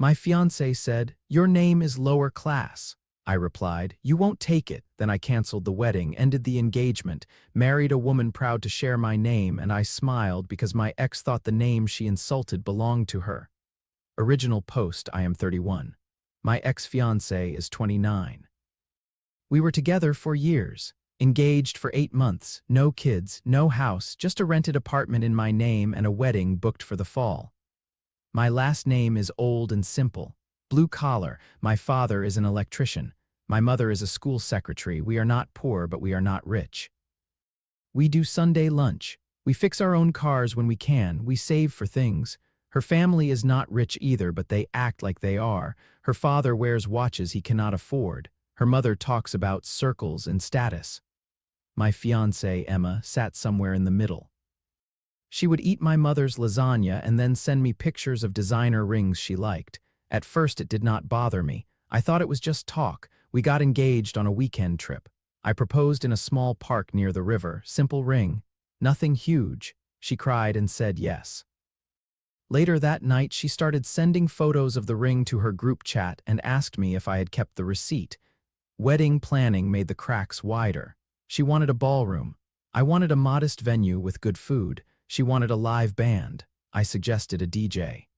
My fiancé said, "Your name is lower class." I replied, "You won't take it." Then I canceled the wedding, ended the engagement, married a woman proud to share my name, and I smiled because my ex thought the name she insulted belonged to her. Original post: I am 31. My ex-fiancé is 29. We were together for years, engaged for 8 months, no kids, no house, just a rented apartment in my name and a wedding booked for the fall. My last name is old and simple. Blue collar. My father is an electrician. My mother is a school secretary. We are not poor, but we are not rich. We do Sunday lunch. We fix our own cars when we can. We save for things. Her family is not rich either, but they act like they are. Her father wears watches he cannot afford. Her mother talks about circles and status. My fiancée, Emma, sat somewhere in the middle. She would eat my mother's lasagna and then send me pictures of designer rings she liked. At first it did not bother me. I thought it was just talk. We got engaged on a weekend trip. I proposed in a small park near the river. Simple ring. Nothing huge. She cried and said yes. Later that night she started sending photos of the ring to her group chat and asked me if I had kept the receipt. Wedding planning made the cracks wider. She wanted a ballroom. I wanted a modest venue with good food. She wanted a live band. I suggested a DJ.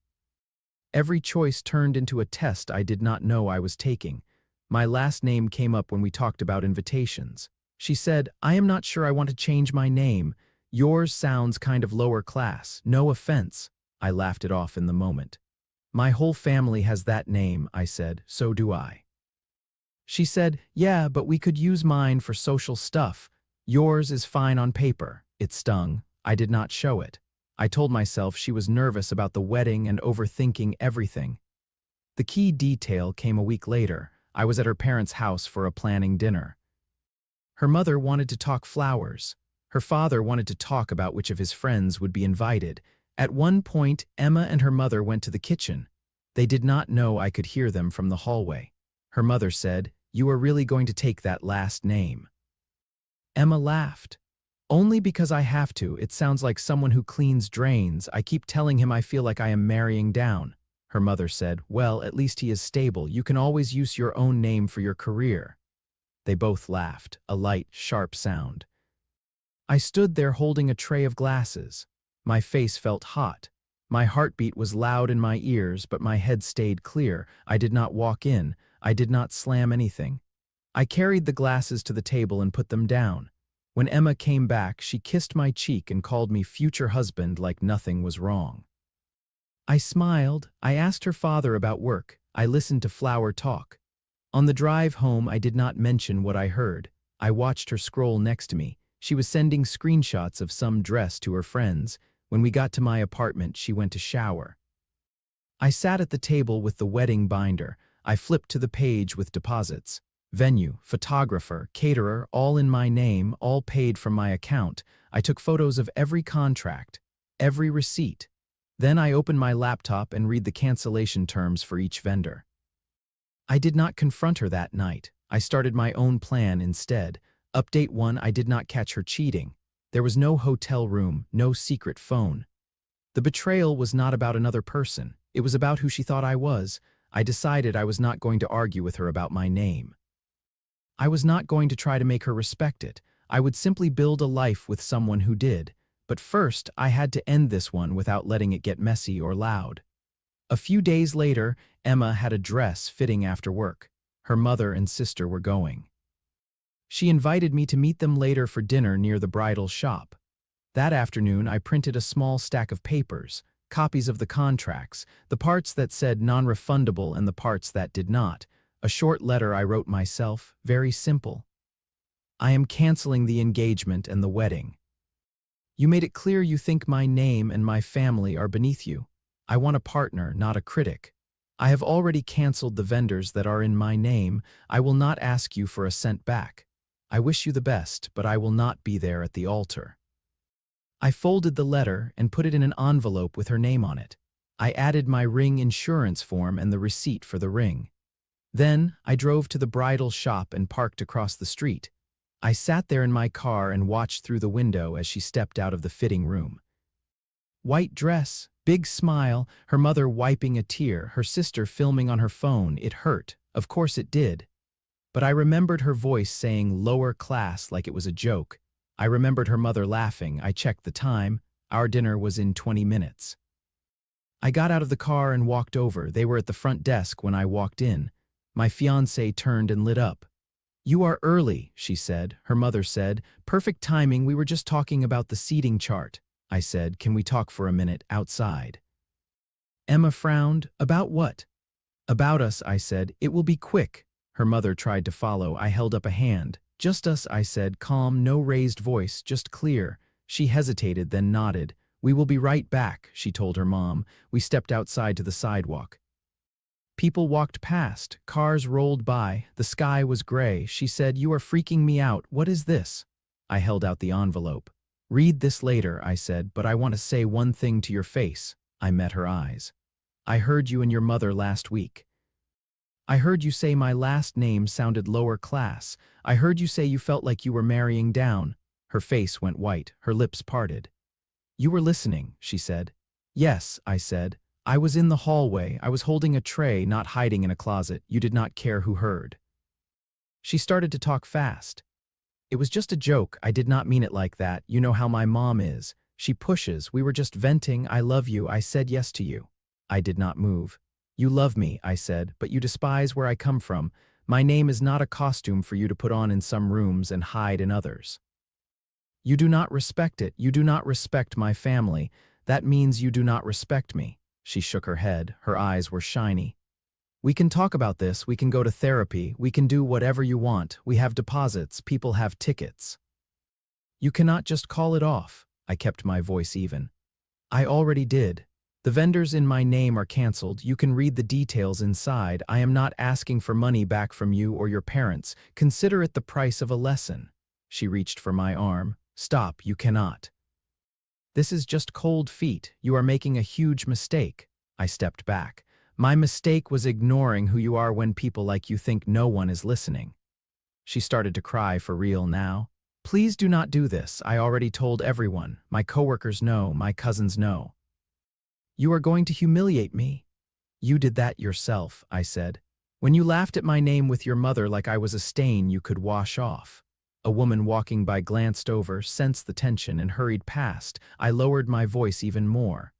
Every choice turned into a test I did not know I was taking. My last name came up when we talked about invitations. She said, "I am not sure I want to change my name. Yours sounds kind of lower class. No offense." I laughed it off in the moment. "My whole family has that name," I said. "So do I." She said, "Yeah, but we could use mine for social stuff. Yours is fine on paper." It stung. I did not show it. I told myself she was nervous about the wedding and overthinking everything. The key detail came a week later. I was at her parents' house for a planning dinner. Her mother wanted to talk flowers. Her father wanted to talk about which of his friends would be invited. At one point, Emma and her mother went to the kitchen. They did not know I could hear them from the hallway. Her mother said, "You are really going to take that last name?" Emma laughed. "Only because I have to. It sounds like someone who cleans drains. I keep telling him I feel like I am marrying down." Her mother said, "Well, at least he is stable. You can always use your own name for your career." They both laughed, a light, sharp sound. I stood there holding a tray of glasses. My face felt hot. My heartbeat was loud in my ears, but my head stayed clear. I did not walk in. I did not slam anything. I carried the glasses to the table and put them down. When Emma came back, she kissed my cheek and called me future husband like nothing was wrong. I smiled. I asked her father about work. I listened to Flower talk. On the drive home, I did not mention what I heard. I watched her scroll next to me. She was sending screenshots of some dress to her friends. When we got to my apartment, she went to shower. I sat at the table with the wedding binder. I flipped to the page with deposits. Venue, photographer, caterer, all in my name, all paid from my account. I took photos of every contract, every receipt. Then I opened my laptop and read the cancellation terms for each vendor. I did not confront her that night. I started my own plan instead. Update 1: I did not catch her cheating. There was no hotel room, no secret phone. The betrayal was not about another person. It was about who she thought I was. I decided I was not going to argue with her about my name. I was not going to try to make her respect it. I would simply build a life with someone who did. But first, I had to end this one without letting it get messy or loud. A few days later, Emma had a dress fitting after work. Her mother and sister were going. She invited me to meet them later for dinner near the bridal shop. That afternoon, I printed a small stack of papers, copies of the contracts, the parts that said non-refundable and the parts that did not. A short letter I wrote myself, very simple. "I am canceling the engagement and the wedding. You made it clear you think my name and my family are beneath you. I want a partner, not a critic. I have already canceled the vendors that are in my name. I will not ask you for a cent back. I wish you the best, but I will not be there at the altar." I folded the letter and put it in an envelope with her name on it. I added my ring insurance form and the receipt for the ring. Then I drove to the bridal shop and parked across the street. I sat there in my car and watched through the window as she stepped out of the fitting room. White dress, Big smile, her mother wiping a tear, her sister filming on her phone. It hurt. Of course it did. But I remembered her voice saying lower class like it was a joke. I remembered her mother laughing. I checked the time. Our dinner was in 20 minutes. I got out of the car and walked over. They were at the front desk when I walked in. My fiancée turned and lit up. "You are early," she said. Her mother said, "Perfect timing, we were just talking about the seating chart." I said, "Can we talk for a minute outside?" Emma frowned. "About what?" "About us," I said. "It will be quick." Her mother tried to follow. I held up a hand. "Just us," I said, calm, no raised voice, just clear. She hesitated, then nodded. "We will be right back," she told her mom. We stepped outside to the sidewalk. People walked past. Cars rolled by. The sky was gray. She said, "You are freaking me out. What is this?" I held out the envelope. "Read this later," I said, "but I want to say one thing to your face." I met her eyes. "I heard you and your mother last week. I heard you say my last name sounded lower class. I heard you say you felt like you were marrying down." Her face went white. Her lips parted. "You were listening," she said. "Yes," I said. "I was in the hallway. I was holding a tray, not hiding in a closet. You did not care who heard." She started to talk fast. "It was just a joke. I did not mean it like that. You know how my mom is. She pushes. We were just venting. I love you. I said yes to you." I did not move. "You love me," I said, "but you despise where I come from. My name is not a costume for you to put on in some rooms and hide in others. You do not respect it. You do not respect my family. That means you do not respect me." She shook her head. Her eyes were shiny. "We can talk about this. We can go to therapy. We can do whatever you want. We have deposits. People have tickets. You cannot just call it off." I kept my voice even. "I already did. The vendors in my name are canceled. You can read the details inside. I am not asking for money back from you or your parents. Consider it the price of a lesson." She reached for my arm. "Stop, you cannot. This is just cold feet. You are making a huge mistake." I stepped back. "My mistake was ignoring who you are when people like you think no one is listening." She started to cry for real now. "Please do not do this. I already told everyone. My coworkers know. My cousins know. You are going to humiliate me." "You did that yourself," I said. "When you laughed at my name with your mother like I was a stain you could wash off." A woman walking by glanced over, sensed the tension, and hurried past. I lowered my voice even more.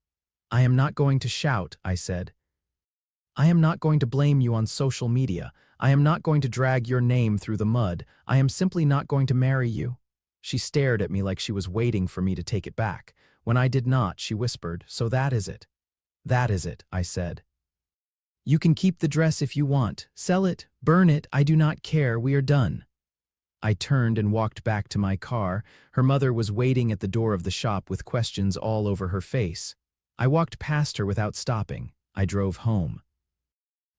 "I am not going to shout," I said. "I am not going to blame you on social media. I am not going to drag your name through the mud. I am simply not going to marry you." She stared at me like she was waiting for me to take it back. When I did not, she whispered, "So that is it." "That is it," I said. "You can keep the dress if you want. Sell it, burn it, I do not care. We are done." I turned and walked back to my car. Her mother was waiting at the door of the shop with questions all over her face. I walked past her without stopping. I drove home.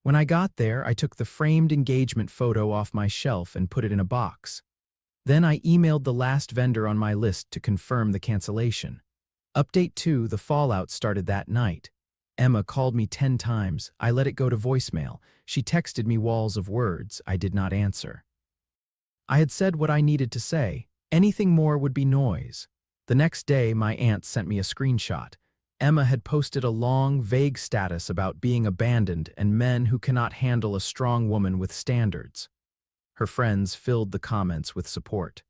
When I got there, I took the framed engagement photo off my shelf and put it in a box. Then I emailed the last vendor on my list to confirm the cancellation. Update 2, the fallout started that night. Emma called me 10 times. I let it go to voicemail. She texted me walls of words. I did not answer. I had said what I needed to say. Anything more would be noise. The next day, my aunt sent me a screenshot. Emma had posted a long, vague status about being abandoned and men who cannot handle a strong woman with standards. Her friends filled the comments with support.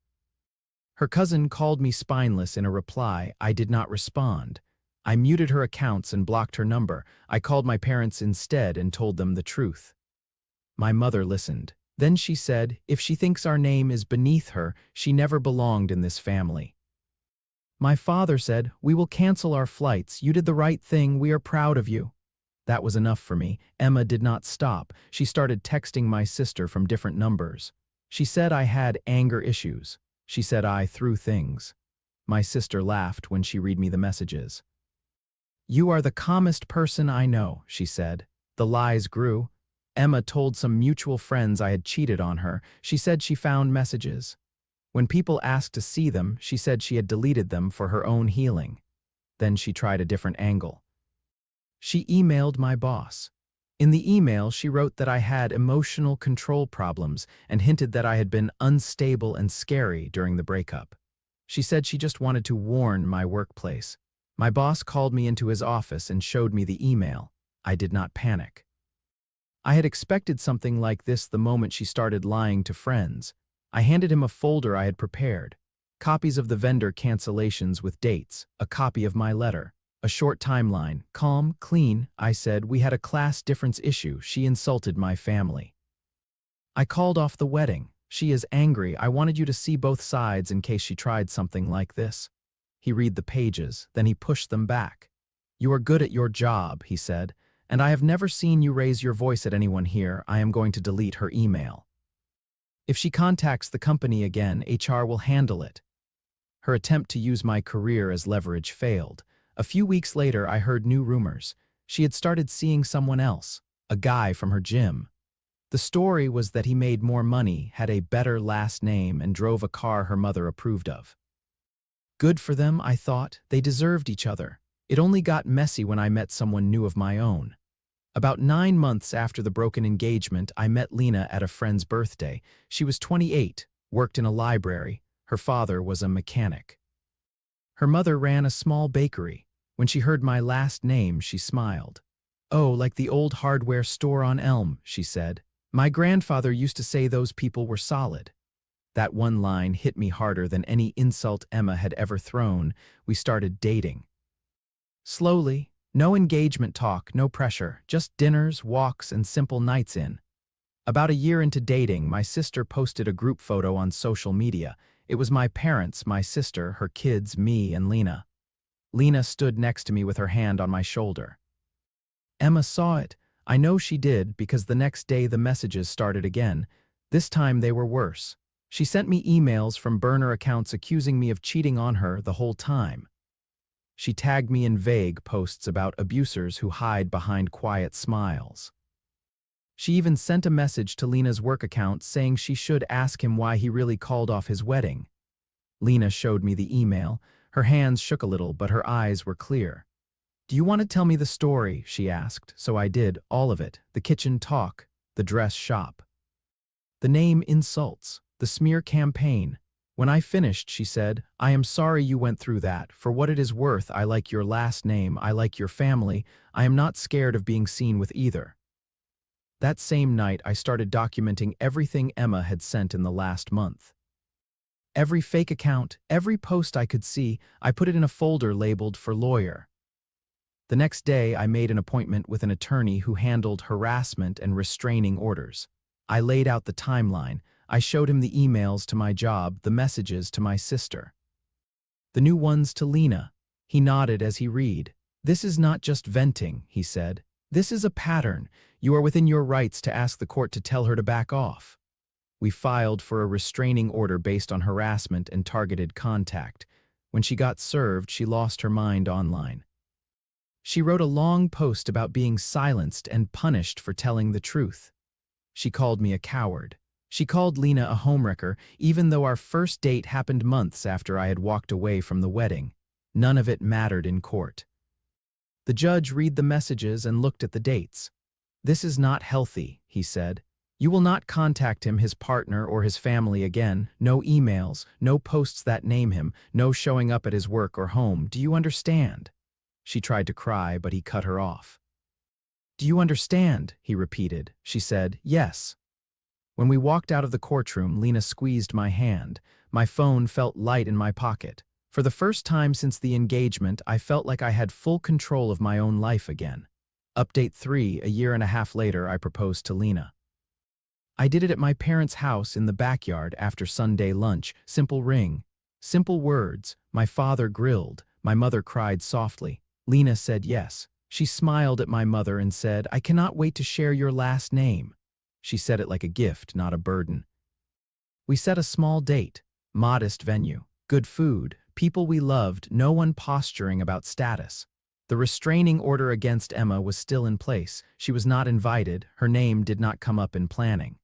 Her cousin called me spineless in a reply. I did not respond. I muted her accounts and blocked her number. I called my parents instead and told them the truth. My mother listened. Then she said, "If she thinks our name is beneath her, she never belonged in this family." My father said, "We will cancel our flights. You did the right thing. We are proud of you." That was enough for me. Emma did not stop. She started texting my sister from different numbers. She said I had anger issues. She said I threw things. My sister laughed when she read me the messages. "You are the calmest person I know," she said. The lies grew. Emma told some mutual friends I had cheated on her. She said she found messages. When people asked to see them, she said she had deleted them for her own healing. Then she tried a different angle. She emailed my boss. In the email, she wrote that I had emotional control problems and hinted that I had been unstable and scary during the breakup. She said she just wanted to warn my workplace. My boss called me into his office and showed me the email. I did not panic. I had expected something like this the moment she started lying to friends. I handed him a folder I had prepared. Copies of the vendor cancellations with dates, a copy of my letter, a short timeline. Calm, clean, I said. We had a class difference issue. She insulted my family. I called off the wedding. She is angry. I wanted you to see both sides in case she tried something like this. He read the pages, then he pushed them back. You are good at your job, he said, and I have never seen you raise your voice at anyone here. I am going to delete her email. If she contacts the company again, HR will handle it. Her attempt to use my career as leverage failed. A few weeks later, I heard new rumors. She had started seeing someone else, a guy from her gym. The story was that he made more money, had a better last name, and drove a car her mother approved of. Good for them, I thought. They deserved each other. It only got messy when I met someone new of my own. About 9 months after the broken engagement, I met Lena at a friend's birthday. She was 28, worked in a library. Her father was a mechanic. Her mother ran a small bakery. When she heard my last name, she smiled. Oh, like the old hardware store on Elm, she said. My grandfather used to say those people were solid. That one line hit me harder than any insult Emma had ever thrown. We started dating. Slowly, no engagement talk, no pressure, just dinners, walks, and simple nights in. About a year into dating, my sister posted a group photo on social media. It was my parents, my sister, her kids, me, and Lena. Lena stood next to me with her hand on my shoulder. Emma saw it. I know she did because the next day the messages started again. This time they were worse. She sent me emails from burner accounts accusing me of cheating on her the whole time. She tagged me in vague posts about abusers who hide behind quiet smiles. She even sent a message to Lena's work account saying she should ask him why he really called off his wedding. Lena showed me the email. Her hands shook a little, but her eyes were clear. Do you want to tell me the story? She asked, so I did, all of it, the kitchen talk, the dress shop. The name insults, the smear campaign. When I finished, she said, I am sorry you went through that. For what it is worth, I like your last name, I like your family, I am not scared of being seen with either. That same night, I started documenting everything Emma had sent in the last month. Every fake account, every post I could see, I put it in a folder labeled for lawyer. The next day, I made an appointment with an attorney who handled harassment and restraining orders. I laid out the timeline. I showed him the emails to my job, the messages to my sister. The new ones to Lena. He nodded as he read. This is not just venting, he said. This is a pattern. You are within your rights to ask the court to tell her to back off. We filed for a restraining order based on harassment and targeted contact. When she got served, she lost her mind online. She wrote a long post about being silenced and punished for telling the truth. She called me a coward. She called Lena a homewrecker, even though our first date happened months after I had walked away from the wedding. None of it mattered in court. The judge read the messages and looked at the dates. This is not healthy, he said. You will not contact him, his partner, or his family again. No emails, no posts that name him, no showing up at his work or home. Do you understand? She tried to cry, but he cut her off. Do you understand? He repeated. She said, yes. When we walked out of the courtroom, Lena squeezed my hand. My phone felt light in my pocket. For the first time since the engagement, I felt like I had full control of my own life again. Update 3, a year and a half later, I proposed to Lena. I did it at my parents' house in the backyard after Sunday lunch. Simple ring. Simple words. My father grilled. My mother cried softly. Lena said yes. She smiled at my mother and said, I cannot wait to share your last name. She said it like a gift, not a burden. We set a small date, modest venue, good food, people we loved, no one posturing about status. The restraining order against Emma was still in place. She was not invited. Her name did not come up in planning.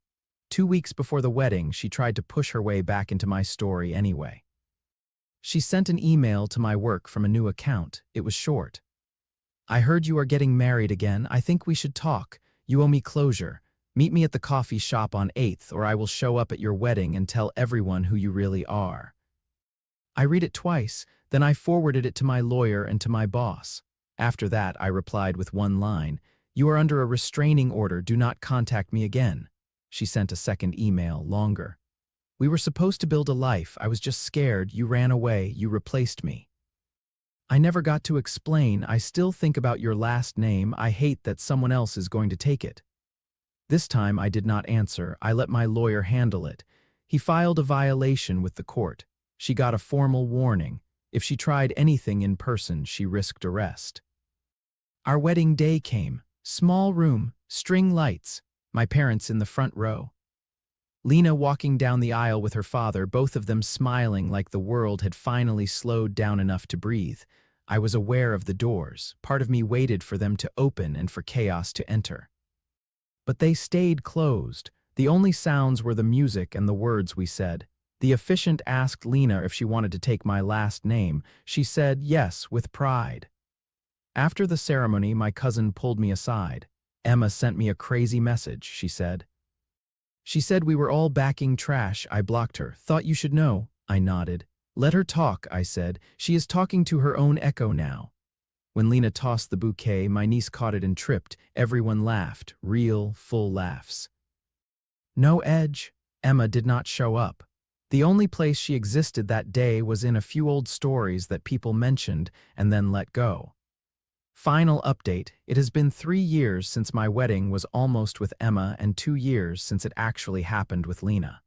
2 weeks before the wedding, she tried to push her way back into my story anyway. She sent an email to my work from a new account. It was short. I heard you are getting married again. I think we should talk. You owe me closure. Meet me at the coffee shop on 8th, or I will show up at your wedding and tell everyone who you really are. I read it twice, then I forwarded it to my lawyer and to my boss. After that, I replied with one line, "You are under a restraining order, do not contact me again." She sent a second email, longer. "We were supposed to build a life, I was just scared, you ran away, you replaced me. I never got to explain, I still think about your last name, I hate that someone else is going to take it." This time I did not answer, I let my lawyer handle it. He filed a violation with the court. She got a formal warning. If she tried anything in person, she risked arrest. Our wedding day came. Small room, string lights, my parents in the front row. Lena walking down the aisle with her father, both of them smiling like the world had finally slowed down enough to breathe. I was aware of the doors. Part of me waited for them to open and for chaos to enter. But they stayed closed. The only sounds were the music and the words we said. The officiant asked Lena if she wanted to take my last name. She said yes, with pride. After the ceremony, my cousin pulled me aside. "Emma sent me a crazy message," she said. "She said we were all backing trash." I blocked her. "Thought you should know." I nodded. "Let her talk," I said. "She is talking to her own echo now." When Lena tossed the bouquet, my niece caught it and tripped. Everyone laughed, real, full laughs. No edge. Emma did not show up. The only place she existed that day was in a few old stories that people mentioned and then let go. Final update, it has been 3 years since my wedding was almost with Emma and 2 years since it actually happened with Lena.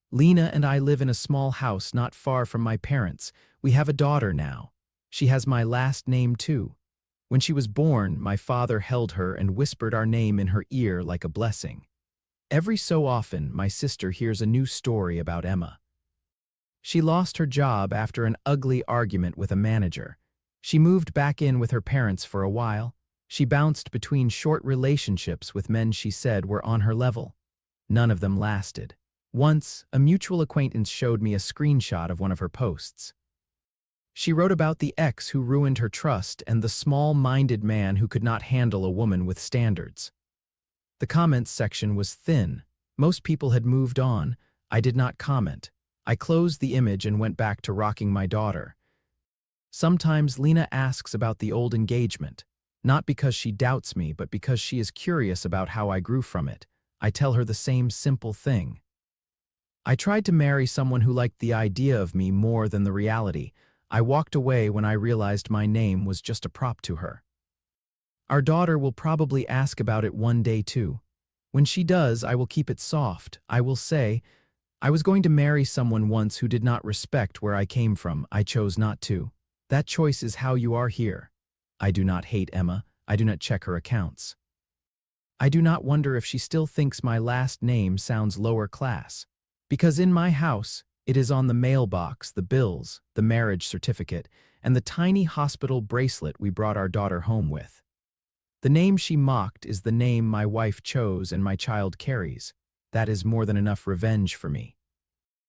Lena and I live in a small house not far from my parents. We have a daughter now. She has my last name too. When she was born, my father held her and whispered our name in her ear like a blessing. Every so often, my sister hears a new story about Emma. She lost her job after an ugly argument with a manager. She moved back in with her parents for a while. She bounced between short relationships with men she said were on her level. None of them lasted. Once, a mutual acquaintance showed me a screenshot of one of her posts. She wrote about the ex who ruined her trust and the small-minded man who could not handle a woman with standards. The comments section was thin. Most people had moved on. I did not comment. I closed the image and went back to rocking my daughter. Sometimes Lena asks about the old engagement, not because she doubts me, but because she is curious about how I grew from it. I tell her the same simple thing. I tried to marry someone who liked the idea of me more than the reality. I walked away when I realized my name was just a prop to her. Our daughter will probably ask about it one day too. When she does, I will keep it soft. I will say, "I was going to marry someone once who did not respect where I came from. I chose not to. That choice is how you are here." I do not hate Emma. I do not check her accounts. I do not wonder if she still thinks my last name sounds lower class. Because in my house, it is on the mailbox, the bills, the marriage certificate, and the tiny hospital bracelet we brought our daughter home with. The name she mocked is the name my wife chose and my child carries. That is more than enough revenge for me.